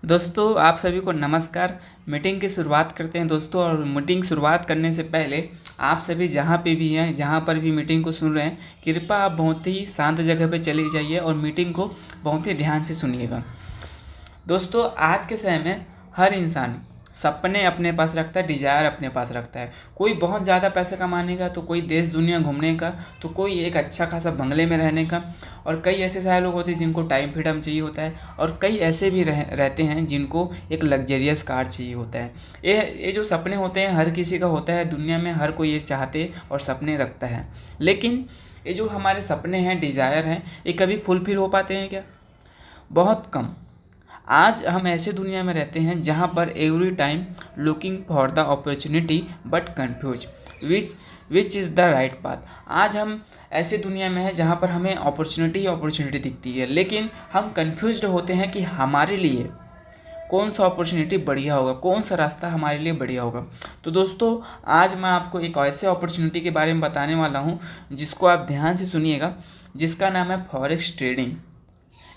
दोस्तों आप सभी को नमस्कार। मीटिंग की शुरुआत करते हैं दोस्तों। और मीटिंग शुरुआत करने से पहले आप सभी जहाँ पे भी हैं, जहाँ पर भी मीटिंग को सुन रहे हैं, कृपया आप बहुत ही शांत जगह पे चले जाइए और मीटिंग को बहुत ही ध्यान से सुनिएगा। दोस्तों आज के समय में हर इंसान सपने अपने पास रखता है, डिजायर अपने पास रखता है। कोई बहुत ज़्यादा पैसा कमाने का, तो कोई देश दुनिया घूमने का, तो कोई एक अच्छा खासा बंगले में रहने का। और कई ऐसे सारे लोग होते हैं जिनको टाइम फ्रीडम चाहिए होता है। और कई ऐसे भी रहते हैं जिनको एक लग्जरियस कार चाहिए होता है। ये जो सपने होते हैं हर किसी का होता है दुनिया में, हर कोई ये चाहते और सपने रखता है। लेकिन ये जो हमारे सपने हैं, डिज़ायर हैं, ये कभी फुलफिल हो पाते हैं क्या? बहुत कम। आज हम ऐसे दुनिया में रहते हैं जहाँ पर every time looking for the opportunity but confuse which is the right path. आज हम ऐसे दुनिया में हैं जहाँ पर हमें अपॉर्चुनिटी दिखती है, लेकिन हम कंफ्यूज्ड होते हैं कि हमारे लिए कौन सा अपॉर्चुनिटी बढ़िया होगा, कौन सा रास्ता हमारे लिए बढ़िया होगा। तो दोस्तों आज मैं आपको एक ऐसे अपॉर्चुनिटी के बारे में बताने वाला हूँ जिसको आप ध्यान से सुनिएगा, जिसका नाम है फॉरेक्स ट्रेडिंग।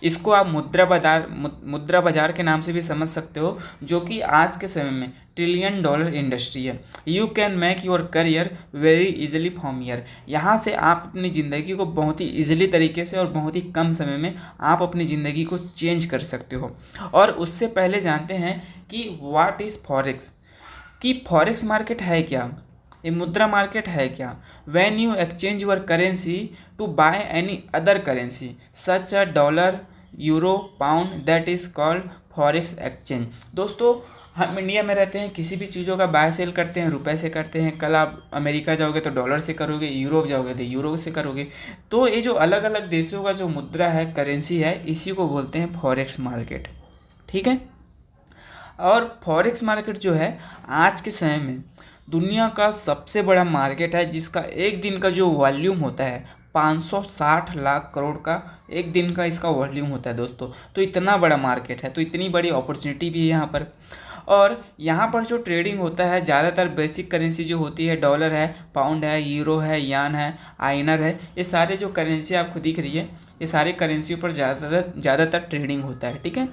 इसको आप मुद्रा बाजार के नाम से भी समझ सकते हो, जो कि आज के समय में ट्रिलियन डॉलर इंडस्ट्री है। You can make your career very easily from here. यहाँ से आप अपनी ज़िंदगी को बहुत ही इजीली तरीके से और बहुत ही कम समय में आप अपनी ज़िंदगी को चेंज कर सकते हो। और उससे पहले जानते हैं कि व्हाट इज़ फॉरेक्स, कि फॉरेक्स मार्केट है क्या, ये मुद्रा मार्केट है क्या। When you exchange your currency to buy any other currency such a dollar, euro, pound, that is called forex exchange. दोस्तों हम इंडिया में रहते हैं, किसी भी चीज़ों का बाय सेल करते हैं रुपए से करते हैं। कल आप अमेरिका जाओगे तो डॉलर से करोगे, यूरोप जाओगे तो यूरो से करोगे। तो ये जो अलग अलग देशों का जो मुद्रा है, करेंसी है, इसी को बोलते हैं फॉरेक्स मार्केट। ठीक है। और फॉरेक्स मार्केट जो है आज के समय में दुनिया का सबसे बड़ा मार्केट है, जिसका एक दिन का जो वॉल्यूम होता है 560 लाख करोड़ का एक दिन का इसका वॉल्यूम होता है दोस्तों। तो इतना बड़ा मार्केट है, तो इतनी बड़ी अपॉर्चुनिटी भी है यहाँ पर। और यहाँ पर जो ट्रेडिंग होता है ज़्यादातर बेसिक करेंसी जो होती है, डॉलर है, पाउंड है, यूरो है, यान है, आइनर है, ये सारे जो करेंसी आपको दिख रही है, ये सारे करेंसी पर ज़्यादातर ट्रेडिंग होता है। ठीक है।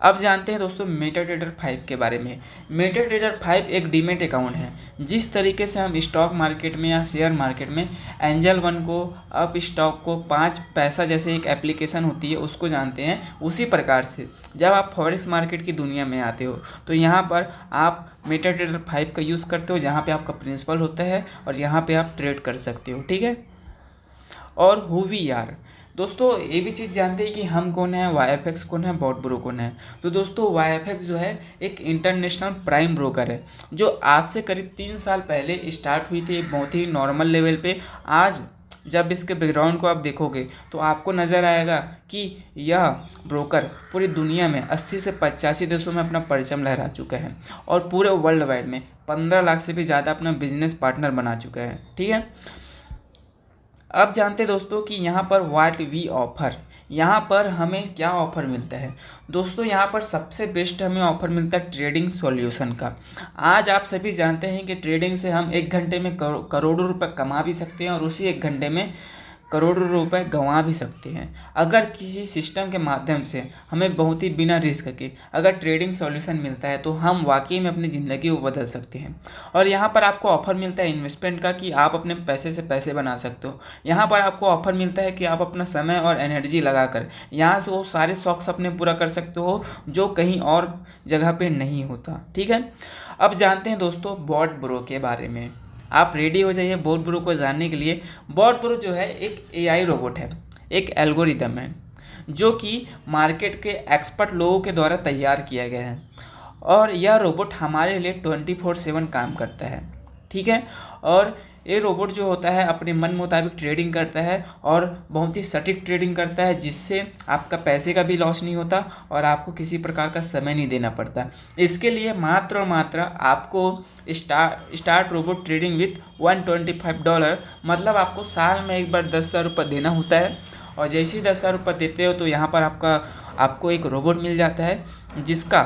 अब जानते हैं दोस्तों मेटाट्रेडर 5 के बारे में। मेटाट्रेडर 5 एक डीमेट अकाउंट है। जिस तरीके से हम स्टॉक मार्केट में या शेयर मार्केट में एंजल वन को, अप स्टॉक को, 5 पैसा जैसे एक एप्लीकेशन होती है उसको जानते हैं, उसी प्रकार से जब आप फॉरेक्स मार्केट की दुनिया में आते हो तो यहाँ पर आप मेटाट्रेडर 5 का यूज़ करते हो, जहाँ पर आपका प्रिंसिपल होता है और यहाँ पर आप ट्रेड कर सकते हो। ठीक है। और हु वी आर, दोस्तों ये भी चीज़ जानते हैं कि हम कौन है, YFX कौन है, बॉट ब्रो कौन है। तो दोस्तों YFX जो है एक इंटरनेशनल प्राइम ब्रोकर है, जो आज से करीब 3 साल पहले स्टार्ट हुई थी बहुत ही नॉर्मल लेवल पे। आज जब इसके बैकग्राउंड को आप देखोगे तो आपको नज़र आएगा कि यह ब्रोकर पूरी दुनिया में 80 से 85 देशों में अपना परचम लहरा चुका है और पूरे वर्ल्ड वाइड में 15 लाख से भी ज़्यादा अपना बिजनेस पार्टनर बना चुका है। ठीक है। अब जानते हैं दोस्तों कि यहाँ पर व्हाट वी ऑफर, यहाँ पर हमें क्या ऑफ़र मिलता है। दोस्तों यहाँ पर सबसे बेस्ट हमें ऑफ़र मिलता है ट्रेडिंग सॉल्यूशन का। आज आप सभी जानते हैं कि ट्रेडिंग से हम 1 घंटे में करोड़ों रुपए कमा भी सकते हैं और उसी 1 घंटे में करोड़ों रुपए गंवा भी सकते हैं। अगर किसी सिस्टम के माध्यम से हमें बहुत ही बिना रिस्क के अगर ट्रेडिंग सॉल्यूशन मिलता है तो हम वाकई में अपनी ज़िंदगी को बदल सकते हैं। और यहाँ पर आपको ऑफ़र मिलता है इन्वेस्टमेंट का, कि आप अपने पैसे से पैसे बना सकते हो। यहाँ पर आपको ऑफ़र मिलता है कि आप अपना समय और एनर्जी लगाकर यहाँ से वो सारे शौक़ अपने पूरा कर सकते हो जो कहीं और जगह पर नहीं होता। ठीक है। अब जानते हैं दोस्तों बॉट ब्रो के बारे में। आप रेडी हो जाइए बॉट ब्रो को जानने के लिए। बॉट ब्रो जो है एक AI रोबोट है, एक एल्गोरिदम है जो कि मार्केट के एक्सपर्ट लोगों के द्वारा तैयार किया गया है। और यह रोबोट हमारे लिए 24/7 काम करता है। ठीक है। और ये रोबोट जो होता है अपने मन मुताबिक ट्रेडिंग करता है और बहुत ही सटीक ट्रेडिंग करता है, जिससे आपका पैसे का भी लॉस नहीं होता और आपको किसी प्रकार का समय नहीं देना पड़ता। इसके लिए मात्र और मात्र आपको स्टार्ट रोबोट ट्रेडिंग विथ $125, मतलब आपको साल में एक बार 10,000 रुपये देना होता है। और जैसे ही 10,000 रुपये देते हो तो यहाँ पर आपको एक रोबोट मिल जाता है जिसका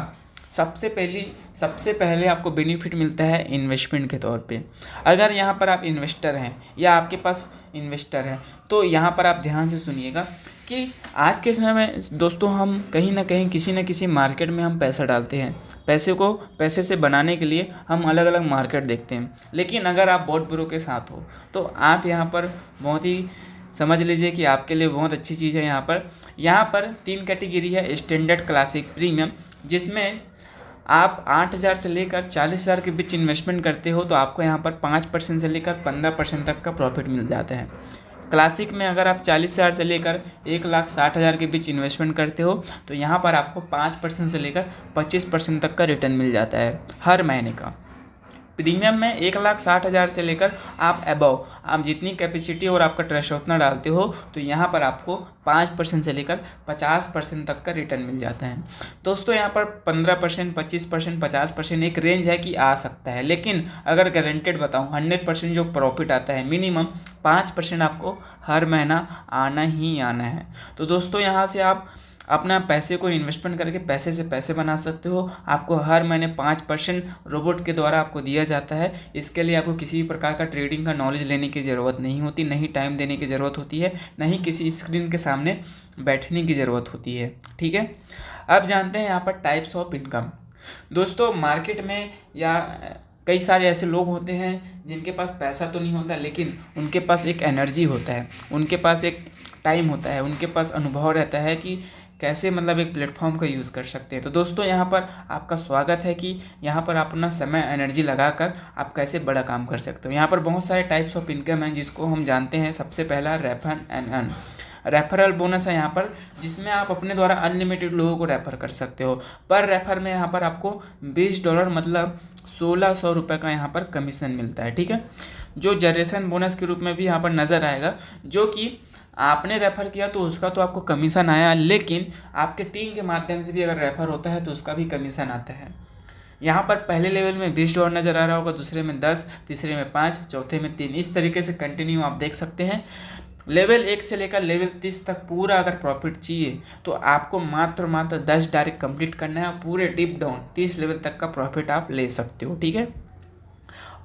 सबसे पहले आपको बेनिफिट मिलता है इन्वेस्टमेंट के तौर पे। अगर यहाँ पर आप इन्वेस्टर हैं या आपके पास इन्वेस्टर है तो यहाँ पर आप ध्यान से सुनिएगा कि आज के समय में दोस्तों हम कहीं ना कहीं किसी न किसी मार्केट में हम पैसा डालते हैं। पैसे से बनाने के लिए हम अलग अलग मार्केट देखते हैं। लेकिन अगर आप बोर्ड ब्रो के साथ हो तो आप यहाँ पर बहुत ही समझ लीजिए कि आपके लिए बहुत अच्छी चीज़ है। यहाँ पर 3 कैटेगरी है, स्टैंडर्ड, क्लासिक, प्रीमियम, जिसमें आप 8,000 से लेकर 40,000 के बीच इन्वेस्टमेंट करते हो तो आपको यहाँ पर 5% से लेकर 15% तक का प्रॉफिट मिल जाता है। क्लासिक में अगर आप 40,000 से लेकर 1,60,000 के बीच इन्वेस्टमेंट करते हो तो यहाँ पर आपको 5% से लेकर 25% तक का रिटर्न मिल जाता है हर महीने का। प्रीमियम में 1,60,000 से लेकर आप जितनी कैपेसिटी और आपका ट्रस्ट उतना डालते हो तो यहाँ पर आपको 5% से लेकर 50% तक का रिटर्न मिल जाता है। दोस्तों यहाँ पर 15%, 25%, 50% एक रेंज है कि आ सकता है, लेकिन अगर गारंटेड बताऊँ 100% जो प्रॉफिट आता है मिनिमम 5% आपको हर महीना आना ही आना है। तो दोस्तों यहाँ से आप अपना पैसे को इन्वेस्टमेंट करके पैसे से पैसे बना सकते हो। आपको हर महीने 5% रोबोट के द्वारा आपको दिया जाता है। इसके लिए आपको किसी भी प्रकार का ट्रेडिंग का नॉलेज लेने की ज़रूरत नहीं होती, नहीं टाइम देने की ज़रूरत होती है, नहीं किसी स्क्रीन के सामने बैठने की ज़रूरत होती है। ठीक है, अब जानते हैं यहाँ पर टाइप्स ऑफ इनकम। दोस्तों मार्केट में या कई सारे ऐसे लोग होते हैं जिनके पास पैसा तो नहीं होता लेकिन उनके पास एक एनर्जी होता है, उनके पास एक टाइम होता है, उनके पास अनुभव रहता है कि कैसे मतलब एक प्लेटफॉर्म का यूज़ कर सकते हैं। तो दोस्तों यहाँ पर आपका स्वागत है कि यहाँ पर आप अपना समय एनर्जी लगाकर आप कैसे बड़ा काम कर सकते हो। यहाँ पर बहुत सारे टाइप्स ऑफ इनकम हैं जिसको हम जानते हैं। सबसे पहला refer and earn, referral bonus है यहाँ पर, जिसमें आप अपने द्वारा अनलिमिटेड लोगों को रेफ़र कर सकते हो। पर रेफ़र में यहाँ पर आपको $20 मतलब 1,600 रुपये का यहाँ पर कमीशन मिलता है। ठीक है, जो जनरेशन बोनस के रूप में भी यहाँ पर नज़र आएगा, जो कि आपने रेफ़र किया तो उसका तो आपको कमीशन आया, लेकिन आपके टीम के माध्यम से भी अगर रेफ़र होता है तो उसका भी कमीशन आता है। यहाँ पर पहले लेवल में $20 नज़र आ रहा होगा, दूसरे में 10, तीसरे में 5, चौथे में 3, इस तरीके से कंटिन्यू आप देख सकते हैं। लेवल 1 से लेकर लेवल 30 तक पूरा अगर प्रॉफिट चाहिए तो आपको मात्र 10 डायरेक्ट कंप्लीट करना है और पूरे डीप डाउन 30 लेवल तक का प्रॉफिट आप ले सकते हो। ठीक है,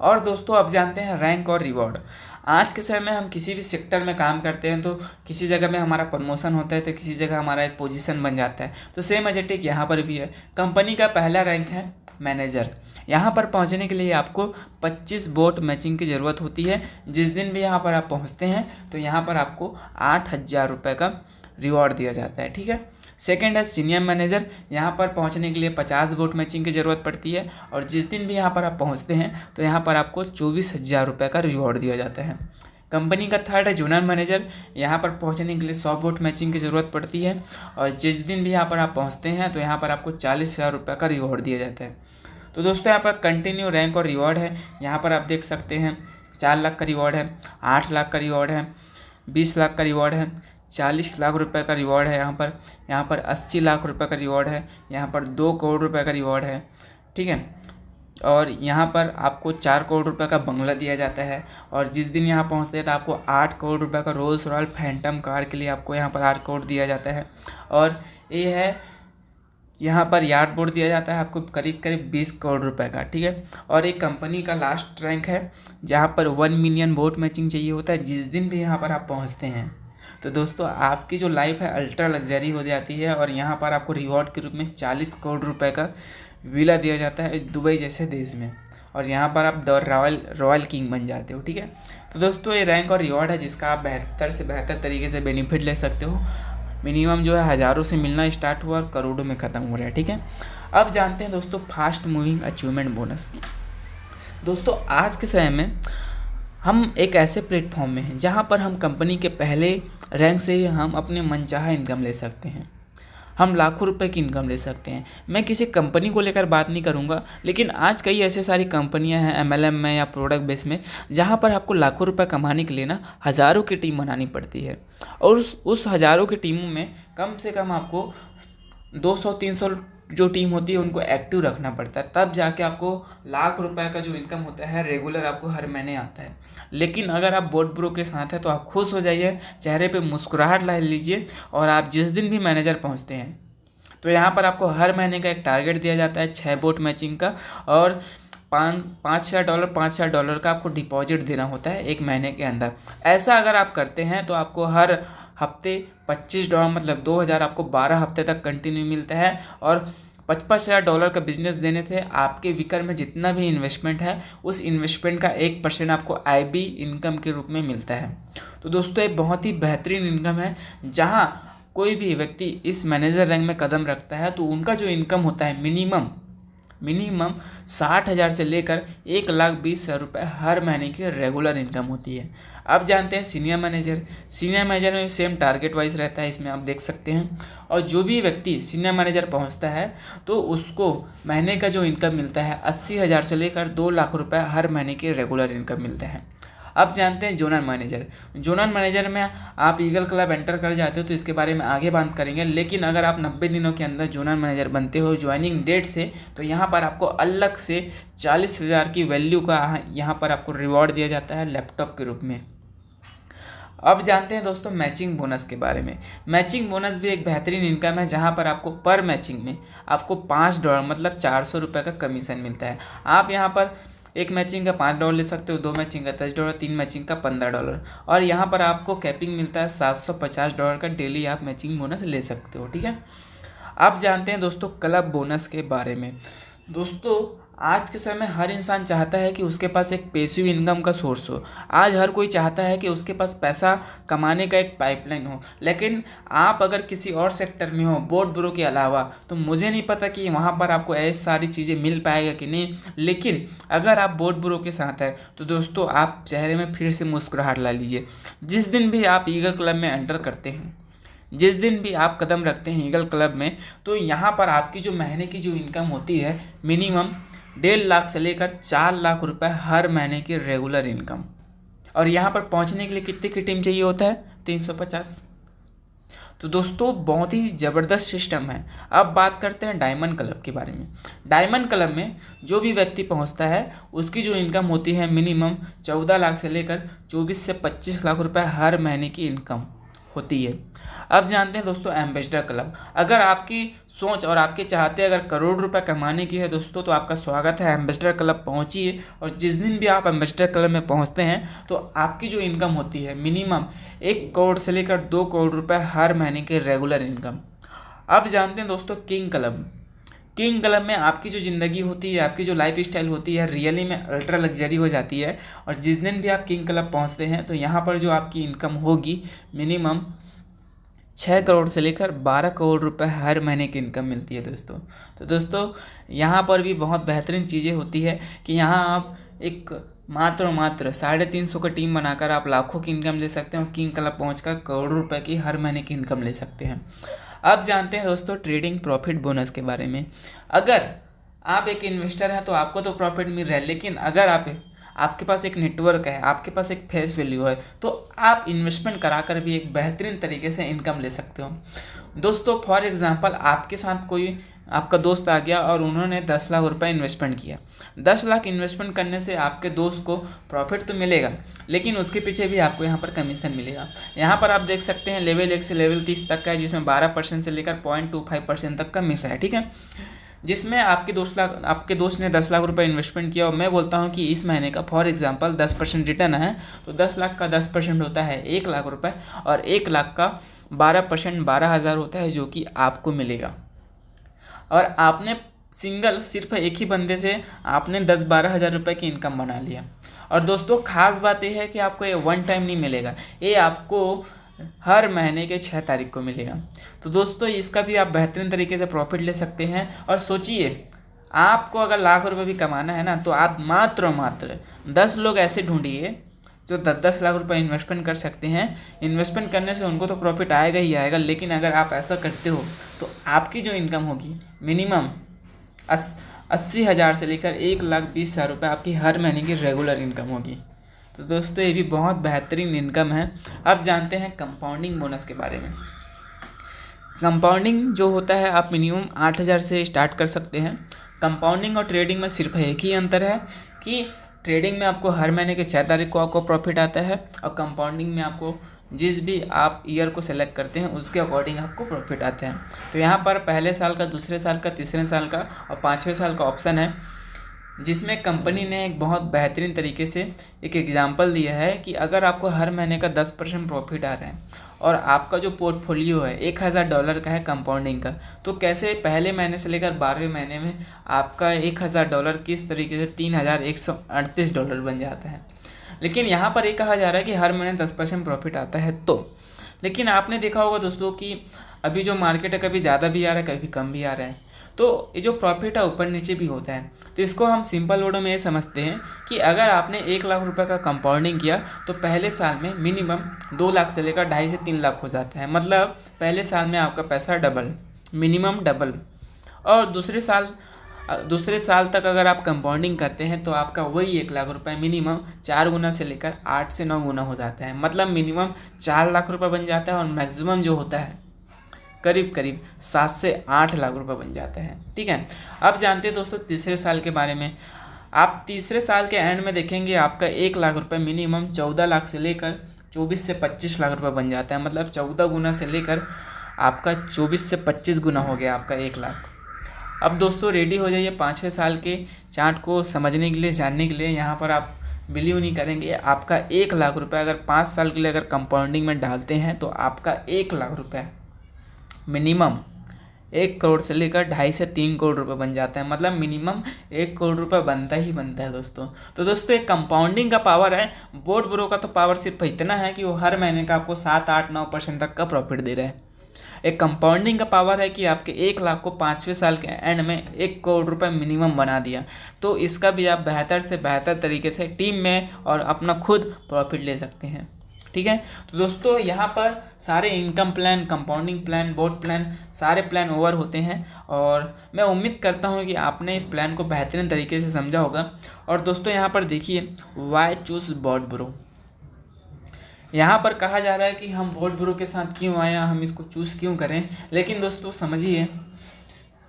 और दोस्तों अब जानते हैं रैंक और रिवॉर्ड। आज के समय में हम किसी भी सेक्टर में काम करते हैं तो किसी जगह में हमारा प्रमोशन होता है तो किसी जगह हमारा एक पोजीशन बन जाता है। तो सेम एजेटिक यहाँ पर भी है। कंपनी का पहला रैंक है मैनेजर। यहाँ पर पहुँचने के लिए आपको 25 बोट मैचिंग की ज़रूरत होती है। जिस दिन भी यहाँ पर आप पहुँचते हैं तो यहाँ पर आपको 8,000 रुपये का रिवॉर्ड दिया जाता है। ठीक है, सेकेंड है सीनियर मैनेजर। यहाँ पर पहुँचने के लिए 50 बोट मैचिंग की ज़रूरत पड़ती है और जिस दिन भी यहाँ पर आप पहुँचते हैं तो यहाँ पर आपको 24,000 रुपये का रिवॉर्ड दिया जाता है। कंपनी का थर्ड है जूनियर मैनेजर। यहाँ पर पहुँचने के लिए 100 बोट मैचिंग की ज़रूरत पड़ती है और जिस दिन भी यहाँ पर आप पहुँचते हैं तो यहाँ पर आपको 40,000 रुपये का रिवॉर्ड दिया जाता है। तो दोस्तों यहाँ पर कंटिन्यू रैंक और रिवॉर्ड है। यहाँ पर आप देख सकते हैं 4 लाख का रिवॉर्ड है, 8 लाख का रिवॉर्ड है, 20 लाख का रिवॉर्ड है, 40 लाख रुपए का रिवॉर्ड है। यहाँ पर 80 लाख रुपए का रिवॉर्ड है। यहाँ पर 2 करोड़ रुपए का रिवॉर्ड है। ठीक है, और यहाँ पर आपको 4 करोड़ रुपए का बंगला दिया जाता है और जिस दिन यहाँ पहुँचते हैं तो आपको 8 करोड़ रुपए का रोल्स रॉयल फैंटम कार के लिए आपको यहाँ पर 8 करोड़ दिया जाता है। और ये है यहाँ पर यार्ड बोर्ड दिया जाता है आपको करीब 20 करोड़ रुपए का। ठीक है, और एक कंपनी का लास्ट रैंक है जहाँ पर 1 मिलियन बोट मैचिंग चाहिए होता है जिस दिन भी यहाँ पर आप पहुँचते हैं। तो दोस्तों आपकी जो लाइफ है अल्ट्रा लग्जरी हो जाती है और यहाँ पर आपको रिवॉर्ड के रूप में 40 करोड़ रुपए का विला दिया जाता है दुबई जैसे देश में, और यहाँ पर आप द रॉयल किंग बन जाते हो। ठीक है, तो दोस्तों ये रैंक और रिवॉर्ड है जिसका आप बेहतर से बेहतर तरीके से बेनिफिट ले सकते हो। मिनिमम जो है हज़ारों से मिलना स्टार्ट हुआ और करोड़ों में ख़त्म हो रहा है। ठीक है, अब जानते हैं दोस्तों फास्ट मूविंग अचीवमेंट बोनस। दोस्तों आज के समय में हम एक ऐसे प्लेटफॉर्म में हैं जहां पर हम कंपनी के पहले रैंक से ही हम अपने मनचाहा इनकम ले सकते हैं। हम लाखों रुपए की इनकम ले सकते हैं। मैं किसी कंपनी को लेकर बात नहीं करूंगा, लेकिन आज कई ऐसे सारी कंपनियां हैं MLM में या प्रोडक्ट बेस में जहां पर आपको लाखों रुपए कमाने के लिए ना हज़ारों की टीम बनानी पड़ती है और उस हज़ारों की टीमों में कम से कम आपको 200-300 जो टीम होती है उनको एक्टिव रखना पड़ता है, तब जाके आपको लाख रुपए का जो इनकम होता है रेगुलर आपको हर महीने आता है। लेकिन अगर आप बोट ब्रो के साथ हैं तो आप खुश हो जाइए, चेहरे पे मुस्कुराहट ला लीजिए और आप जिस दिन भी मैनेजर पहुंचते हैं तो यहाँ पर आपको हर महीने का एक टारगेट दिया जाता है 6 बोट मैचिंग का, और $5,000 का आपको डिपॉजिट देना होता है एक महीने के अंदर। ऐसा अगर आप करते हैं तो आपको हर हफ्ते $25 मतलब 2,000 आपको 12 हफ्ते तक कंटिन्यू मिलता है। और $55,000 का बिजनेस देने थे, आपके वीकर में जितना भी इन्वेस्टमेंट है उस इन्वेस्टमेंट का 1% आपको IB इनकम के रूप में मिलता है। तो दोस्तों ये बहुत ही बेहतरीन इनकम है। जहाँ कोई भी व्यक्ति इस मैनेजर रैंक में कदम रखता है तो उनका जो इनकम होता है मिनिमम 60,000 से लेकर 1,20,000 रुपये हर महीने की रेगुलर इनकम होती है। अब जानते हैं सीनियर मैनेजर में सेम टारगेट वाइज रहता है, इसमें आप देख सकते हैं। और जो भी व्यक्ति सीनियर मैनेजर पहुंचता है तो उसको महीने का जो इनकम मिलता है 80,000 से लेकर 2,00,000 रुपये हर महीने की रेगुलर इनकम मिलता है। अब जानते हैं जोनल मैनेजर में आप ईगल क्लब एंटर कर जाते हो तो इसके बारे में आगे बात करेंगे। लेकिन अगर आप 90 दिनों के अंदर जोनल मैनेजर बनते हो ज्वाइनिंग डेट से, तो यहाँ पर आपको अलग से 40,000 की वैल्यू का यहाँ पर आपको रिवॉर्ड दिया जाता है लैपटॉप के रूप में। अब जानते हैं दोस्तों मैचिंग बोनस के बारे में। मैचिंग बोनस भी एक बेहतरीन इनकम है, जहाँ पर आपको पर मैचिंग में आपको $5 मतलब 400 रुपये का कमीशन मिलता है। आप यहाँ पर एक मैचिंग का $5 ले सकते हो, 2 मैचिंग का $10, 3 मैचिंग का $15, और यहाँ पर आपको कैपिंग मिलता है $750 का। डेली आप मैचिंग बोनस ले सकते हो, ठीक है। अब जानते हैं दोस्तों क्लब बोनस के बारे में। दोस्तों आज के समय हर इंसान चाहता है कि उसके पास एक पैसिव इनकम का सोर्स हो। आज हर कोई चाहता है कि उसके पास पैसा कमाने का एक पाइपलाइन हो। लेकिन आप अगर किसी और सेक्टर में हो बोर्ड ब्रो के अलावा, तो मुझे नहीं पता कि वहाँ पर आपको ऐसी सारी चीज़ें मिल पाएगा कि नहीं। लेकिन अगर आप बोर्ड ब्रो के साथ है तो दोस्तों आप चेहरे में फिर से मुस्कुराहट ला लीजिए। जिस दिन भी आप ईगल क्लब में एंटर करते हैं, जिस दिन भी आप कदम रखते हैं ईगल क्लब में, तो यहाँ पर आपकी जो महीने की जो इनकम होती है मिनिमम 1.5 लाख से लेकर 4 लाख रुपए हर महीने की रेगुलर इनकम। और यहाँ पर पहुँचने के लिए कितने की टीम चाहिए होता है? 350। तो दोस्तों बहुत ही ज़बरदस्त सिस्टम है। अब बात करते हैं डायमंड क्लब के बारे में। डायमंड क्लब में जो भी व्यक्ति पहुंचता है उसकी जो इनकम होती है मिनिमम 14 लाख से लेकर 24 से 25 लाख रुपए हर महीने की इनकम होती है। अब जानते हैं दोस्तों एम्बेसडर क्लब। अगर आपकी सोच और आपके चाहते अगर करोड़ रुपए कमाने की है दोस्तों, तो आपका स्वागत है, एम्बेसडर क्लब पहुंचिए। और जिस दिन भी आप एम्बेसडर क्लब में पहुंचते हैं तो आपकी जो इनकम होती है मिनिमम 1 करोड़ से लेकर 2 करोड़ रुपए हर महीने की रेगुलर इनकम। अब जानते हैं दोस्तों किंग क्लब में आपकी जो ज़िंदगी होती है, आपकी जो लाइफ स्टाइल होती है रियली में अल्ट्रा लग्जरी हो जाती है। और जिस दिन भी आप किंग क्लब पहुंचते हैं तो यहाँ पर जो आपकी इनकम होगी मिनिमम 6 करोड़ से लेकर 12 करोड़ रुपए हर महीने की इनकम मिलती है दोस्तों। तो दोस्तों यहाँ पर भी बहुत बेहतरीन चीज़ें होती है कि यहाँ आप एक मात्र 350 का टीम बनाकर आप लाखों की इनकम ले सकते हैं और किंग क्लब पहुँचकर करोड़ों रुपए की हर महीने की इनकम ले सकते हैं। अब जानते हैं दोस्तों ट्रेडिंग प्रॉफिट बोनस के बारे में। अगर आप एक इन्वेस्टर हैं तो आपको तो प्रॉफिट मिल रहा है, लेकिन अगर आपके पास एक नेटवर्क है, आपके पास एक फेस वैल्यू है, तो आप इन्वेस्टमेंट कराकर भी एक बेहतरीन तरीके से इनकम ले सकते हो। दोस्तों फॉर एग्जांपल आपके साथ कोई आपका दोस्त आ गया और उन्होंने 10 लाख रुपए इन्वेस्टमेंट किया। 10 लाख इन्वेस्टमेंट करने से आपके दोस्त को प्रॉफिट तो मिलेगा, लेकिन उसके पीछे भी आपको यहाँ पर कमीशन मिलेगा। यहाँ पर आप देख सकते हैं लेवल 1 से लेवल 30 तक का है, जिसमें 12% से लेकर 0.25% तक का मिल रहा है, ठीक है। जिसमें आपके दोस्त ने 10 लाख रुपए इन्वेस्टमेंट किया और मैं बोलता हूं कि इस महीने का फॉर एग्जांपल 10% रिटर्न है, तो 10 लाख का 10% होता है 1 लाख रुपए, और 1 लाख का 12% 12,000 होता है जो कि आपको मिलेगा। और आपने सिर्फ एक ही बंदे से आपने 10-12 हज़ार रुपये की इनकम बना लिया। और दोस्तों खास बात यह है कि आपको ये वन टाइम नहीं मिलेगा, ये आपको हर महीने के 6 तारीख को मिलेगा। तो दोस्तों इसका भी आप बेहतरीन तरीके से प्रॉफिट ले सकते हैं। और सोचिए आपको अगर लाख रुपए भी कमाना है ना, तो आप मात्र 10 लोग ऐसे ढूंढिए जो 10-10 लाख रुपए इन्वेस्टमेंट कर सकते हैं। इन्वेस्टमेंट करने से उनको तो प्रॉफिट आएगा ही आएगा, लेकिन अगर आप ऐसा करते हो तो आपकी जो इनकम होगी मिनिमम 80,000 से लेकर 1,20,000 रुपये आपकी हर महीने की रेगुलर इनकम होगी। तो दोस्तों ये भी बहुत बेहतरीन इनकम है। अब जानते हैं कंपाउंडिंग बोनस के बारे में। कंपाउंडिंग जो होता है आप मिनिमम 8,000 से स्टार्ट कर सकते हैं। कंपाउंडिंग और ट्रेडिंग में सिर्फ एक ही अंतर है कि ट्रेडिंग में आपको हर महीने के 6 तारीख को आपको प्रॉफिट आता है, और कंपाउंडिंग में आपको जिस भी आप ईयर को सेलेक्ट करते हैं उसके अकॉर्डिंग आपको प्रॉफिट आता है। तो यहाँ पर पहले साल का, दूसरे साल का, तीसरे साल का और 5वें साल का ऑप्शन है, जिसमें कंपनी ने एक बहुत बेहतरीन तरीके से एक एग्जांपल दिया है कि अगर आपको हर महीने का 10% प्रॉफिट आ रहा है और आपका जो पोर्टफोलियो है $1000 का है कंपाउंडिंग का, तो कैसे पहले महीने से लेकर 12वें महीने में आपका $1000 किस तरीके से $3138 बन जाता है। लेकिन यहाँ पर ये कहा जा रहा है कि हर महीने 10% प्रॉफिट आता है। तो लेकिन आपने देखा होगा दोस्तों कि अभी जो मार्केट है कभी ज़्यादा भी आ रहा है, कभी कम भी आ रहा है, तो ये जो प्रॉफिट है ऊपर नीचे भी होता है। तो इसको हम सिंपल वर्डों में ये समझते हैं कि अगर आपने 1 लाख रुपए का कंपाउंडिंग किया तो पहले साल में मिनिमम 2 लाख से लेकर 2.5 से 3 लाख हो जाता है। मतलब पहले साल में आपका पैसा डबल, मिनिमम डबल। और दूसरे साल तक अगर आप कंपाउंडिंग करते हैं तो आपका वही 1 लाख रुपए मिनिमम 4 गुना से लेकर 8 से 9 गुना हो जाता है। मतलब मिनिमम 4 लाख रुपए बन जाता है और मैक्सिमम जो होता है करीब करीब 7 से 8 लाख रुपए बन जाता है। ठीक है, अब जानते हैं दोस्तों तीसरे साल के बारे में। आप तीसरे साल के एंड में देखेंगे आपका 1 लाख रुपए मिनिमम 14 लाख से लेकर 24 से 25 लाख रुपए बन जाता है। मतलब 14 गुना से लेकर आपका 24 से 25 गुना हो गया आपका 1 लाख। अब दोस्तों रेडी हो जाइए 5वें साल के चार्ट को समझने के लिए, जानने के लिए। यहाँ पर आप बिलीव नहीं करेंगे, आपका 1 लाख रुपए अगर 5 साल के लिए अगर कंपाउंडिंग में डालते हैं तो आपका 1 लाख रुपए मिनिमम 1 करोड़ से लेकर 2.5 से 3 करोड़ रुपए बन जाता है। मतलब मिनिमम 1 करोड़ रुपए बनता ही बनता है दोस्तों। तो दोस्तों एक कंपाउंडिंग का पावर है, बोर्ड ब्रो का तो पावर सिर्फ इतना है कि वो हर महीने का आपको 7, 8, 9% तक का प्रॉफिट दे रहा है। एक कंपाउंडिंग का पावर है कि आपके 1 लाख को 5वें साल के एंड में 1 करोड़ रुपए मिनिमम बना दिया। तो इसका भी आप बेहतर से बेहतर तरीके से टीम में और अपना खुद प्रॉफिट ले सकते हैं। ठीक है, तो दोस्तों यहाँ पर सारे income plan, compounding plan, board plan, सारे प्लान ओवर होते हैं और मैं उम्मीद करता हूँ कि आपने प्लान को बेहतरीन तरीके से समझा होगा। और दोस्तों यहाँ पर देखिए, वाई चूज बोर्ड ब्रो, यहाँ पर कहा जा रहा है कि हम बोर्ड ब्रो के साथ क्यों आए, हम इसको चूज़ क्यों करें। लेकिन दोस्तों समझिए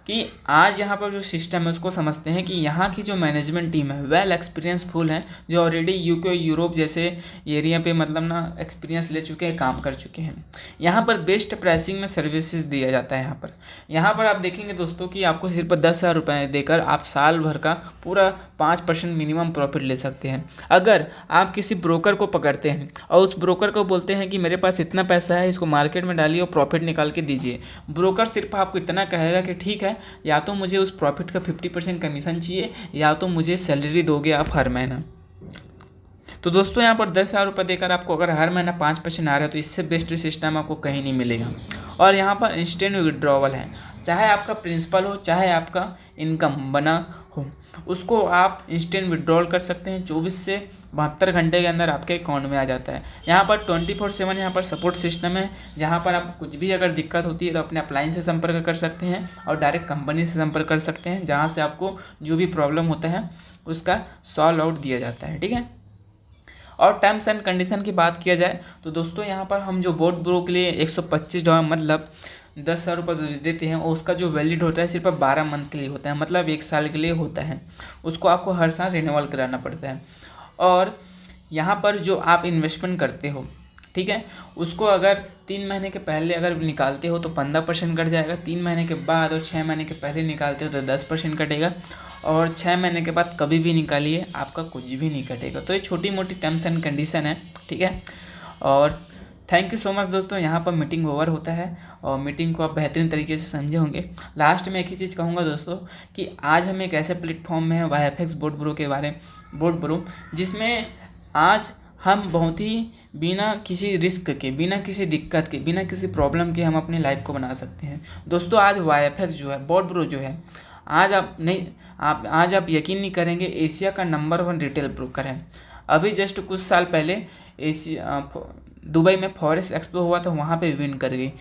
कि आज यहाँ पर जो सिस्टम है उसको समझते हैं कि यहाँ की जो मैनेजमेंट टीम है वेल एक्सपीरियंसफुल है, जो ऑलरेडी यूके यूरोप जैसे एरिया पे मतलब ना एक्सपीरियंस ले चुके हैं, काम कर चुके हैं। यहाँ पर बेस्ट प्राइसिंग में सर्विसेज दिया जाता है। यहाँ पर आप देखेंगे दोस्तों कि आपको सिर्फ 10,000 रुपये देकर आप साल भर का पूरा 5% मिनिमम प्रॉफिट ले सकते हैं। अगर आप किसी ब्रोकर को पकड़ते हैं और उस ब्रोकर को बोलते हैं कि मेरे पास इतना पैसा है, इसको मार्केट में डालिए और प्रॉफिट निकाल के दीजिए, ब्रोकर सिर्फ आपको इतना कहेगा कि ठीक है, या तो मुझे उस प्रॉफिट का 50% कमीशन चाहिए या तो मुझे सैलरी दोगे आप हर महीना। तो दोस्तों यहाँ पर 10,000 रुपये देकर आपको अगर हर महीना 5% आ रहा है तो इससे बेस्ट सिस्टम आपको कहीं नहीं मिलेगा। और यहाँ पर इंस्टेंट विड्रॉवल है, चाहे आपका प्रिंसिपल हो चाहे आपका इनकम बना हो, उसको आप इंस्टेंट विड्रॉल कर सकते हैं। 24 से 72 घंटे के अंदर आपके अकाउंट में आ जाता है। यहाँ पर 24/7 यहाँ पर सपोर्ट सिस्टम है, जहाँ पर आपको कुछ भी अगर दिक्कत होती है तो अपने अप्लायंस से संपर्क कर सकते हैं और डायरेक्ट कंपनी से संपर्क कर सकते हैं, जहाँ से आपको जो भी प्रॉब्लम होता है उसका सॉल्व आउट दिया जाता है। ठीक है, और टर्म्स एंड कंडीशन की बात किया जाए तो दोस्तों यहाँ पर हम जो बोर्ड ब्रो के लिए $125 मतलब 10,000 रुपये देते हैं, उसका जो वैलिड होता है सिर्फ 12 मंथ के लिए होता है, मतलब 1 साल के लिए होता है। उसको आपको हर साल रिन्यूअल कराना पड़ता है। और यहाँ पर जो आप इन्वेस्टमेंट करते हो, ठीक है, उसको अगर 3 महीने के पहले अगर निकालते हो तो 15% कट जाएगा, 3 महीने के बाद और 6 महीने के पहले निकालते हो तो 10% कटेगा, और 6 महीने के बाद कभी भी निकालिए आपका कुछ भी नहीं कटेगा। तो ये छोटी मोटी टर्म्स एंड कंडीशन है। ठीक है, और थैंक यू सो मच दोस्तों। यहाँ पर मीटिंग ओवर होता है और मीटिंग को आप बेहतरीन तरीके से समझे होंगे। लास्ट में एक ही चीज़ कहूँगा दोस्तों कि आज हम एक ऐसे प्लेटफॉर्म में है YFX बोर्ड ब्रो जिसमें आज हम बहुत ही बिना किसी रिस्क के, बिना किसी दिक्कत के, बिना किसी प्रॉब्लम के हम अपनी लाइफ को बना सकते हैं। दोस्तों आज YFX जो है, बोर्ड ब्रो जो है, आज आप यकीन नहीं करेंगे, एशिया का नंबर 1 रिटेल ब्रोकर है। अभी जस्ट कुछ साल पहले दुबई में फॉरेक्स एक्सपो हुआ था, वहाँ पे विन कर गई,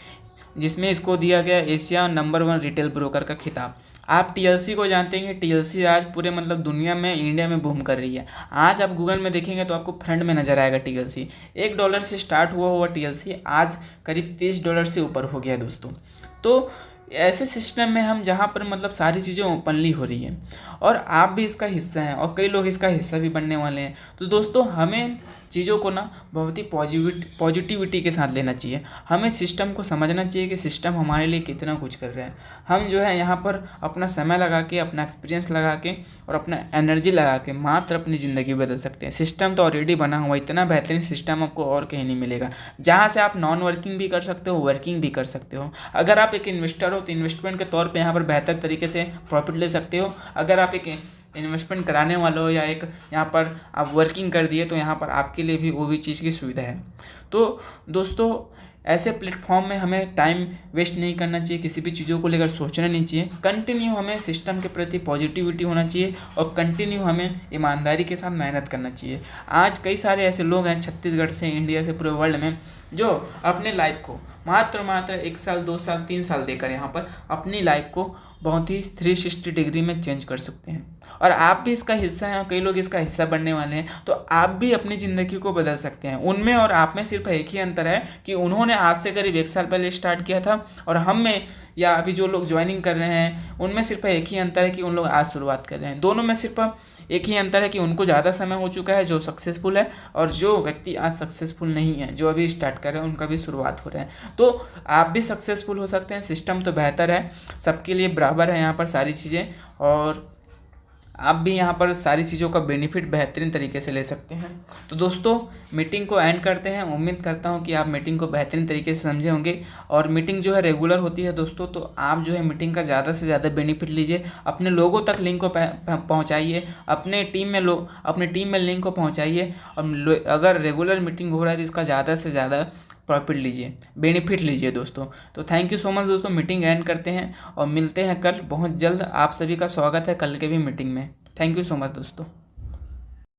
जिसमें इसको दिया गया एशिया नंबर 1 रिटेल ब्रोकर का खिताब। आप TLC को जानते हैं, TLC आज पूरे मतलब दुनिया में, इंडिया में बूम कर रही है। आज आप गूगल में देखेंगे तो आपको फ्रंट में नज़र आएगा TLC। $1 से स्टार्ट हुआ TLC आज करीब $30 से ऊपर हो गया दोस्तों। तो ऐसे सिस्टम में हम जहाँ पर मतलब सारी चीज़ें ओपनली हो रही हैं और आप भी इसका हिस्सा हैं और कई लोग इसका हिस्सा भी बनने वाले हैं। तो दोस्तों हमें चीज़ों को ना बहुत ही पॉजिटिविटी के साथ लेना चाहिए। हमें सिस्टम को समझना चाहिए कि सिस्टम हमारे लिए कितना कुछ कर रहा है। हम जो है यहाँ पर अपना समय लगा के, अपना एक्सपीरियंस लगा के और अपना एनर्जी लगा के मात्र अपनी ज़िंदगी बदल सकते हैं। सिस्टम तो ऑलरेडी बना हुआ, इतना बेहतरीन सिस्टम आपको और कहीं नहीं मिलेगा, जहाँ से आप नॉन वर्किंग भी कर सकते हो, वर्किंग भी कर सकते हो। अगर आप एक इन्वेस्टर हो तो इन्वेस्टमेंट के तौर पे यहाँ पर बेहतर तरीके से प्रॉफिट ले सकते हो। अगर आप एक इन्वेस्टमेंट कराने वाले हो या एक यहाँ पर आप वर्किंग कर दिए तो यहाँ पर आपके लिए भी वो भी चीज़ की सुविधा है। तो दोस्तों ऐसे प्लेटफॉर्म में हमें टाइम वेस्ट नहीं करना चाहिए, किसी भी चीज़ों को लेकर सोचना नहीं चाहिए। कंटिन्यू हमें सिस्टम के प्रति पॉजिटिविटी होना चाहिए और कंटिन्यू हमें ईमानदारी के साथ मेहनत करना चाहिए। आज कई सारे ऐसे लोग हैं छत्तीसगढ़ से, इंडिया से, पूरे वर्ल्ड में, जो अपने लाइफ को मात्र 1 साल 2 साल 3 साल देकर यहाँ पर अपनी लाइफ को बहुत ही 360 डिग्री में चेंज कर सकते हैं। और आप भी इसका हिस्सा हैं और कई लोग इसका हिस्सा बनने वाले हैं। तो आप भी अपनी ज़िंदगी को बदल सकते हैं। उनमें और आप में सिर्फ एक ही अंतर है कि उन्होंने आज से करीब 1 साल पहले स्टार्ट किया था और हम में या अभी जो लोग ज्वाइनिंग कर रहे हैं उनमें सिर्फ एक ही अंतर है कि उन लोग आज शुरुआत कर रहे हैं। दोनों में सिर्फ एक ही अंतर है कि उनको ज़्यादा समय हो चुका है जो सक्सेसफुल है, और जो व्यक्ति आज सक्सेसफुल नहीं है, जो अभी स्टार्ट कर रहे हैं, उनका भी शुरुआत हो रहा है। तो आप भी सक्सेसफुल हो सकते हैं। सिस्टम तो बेहतर है, सबके लिए बराबर है यहाँ पर सारी चीज़ें, और आप भी यहाँ पर सारी चीज़ों का बेनिफिट बेहतरीन तरीके से ले सकते हैं। तो दोस्तों मीटिंग को एंड करते हैं। उम्मीद करता हूँ कि आप मीटिंग को बेहतरीन तरीके से समझे होंगे। और मीटिंग जो है रेगुलर होती है दोस्तों, तो आप जो है मीटिंग का ज़्यादा से ज़्यादा बेनिफिट लीजिए। अपने लोगों तक लिंक को पहुँचाइए, अपने टीम में लिंक को पहुँचाइए। और अगर रेगुलर मीटिंग हो रहा है तो इसका ज़्यादा से ज़्यादा प्रॉफिट लीजिए, बेनिफिट लीजिए दोस्तों। तो थैंक यू सो मच दोस्तों। मीटिंग एंड करते हैं और मिलते हैं कल बहुत जल्द। आप सभी का स्वागत है कल के भी मीटिंग में। थैंक यू सो मच दोस्तों।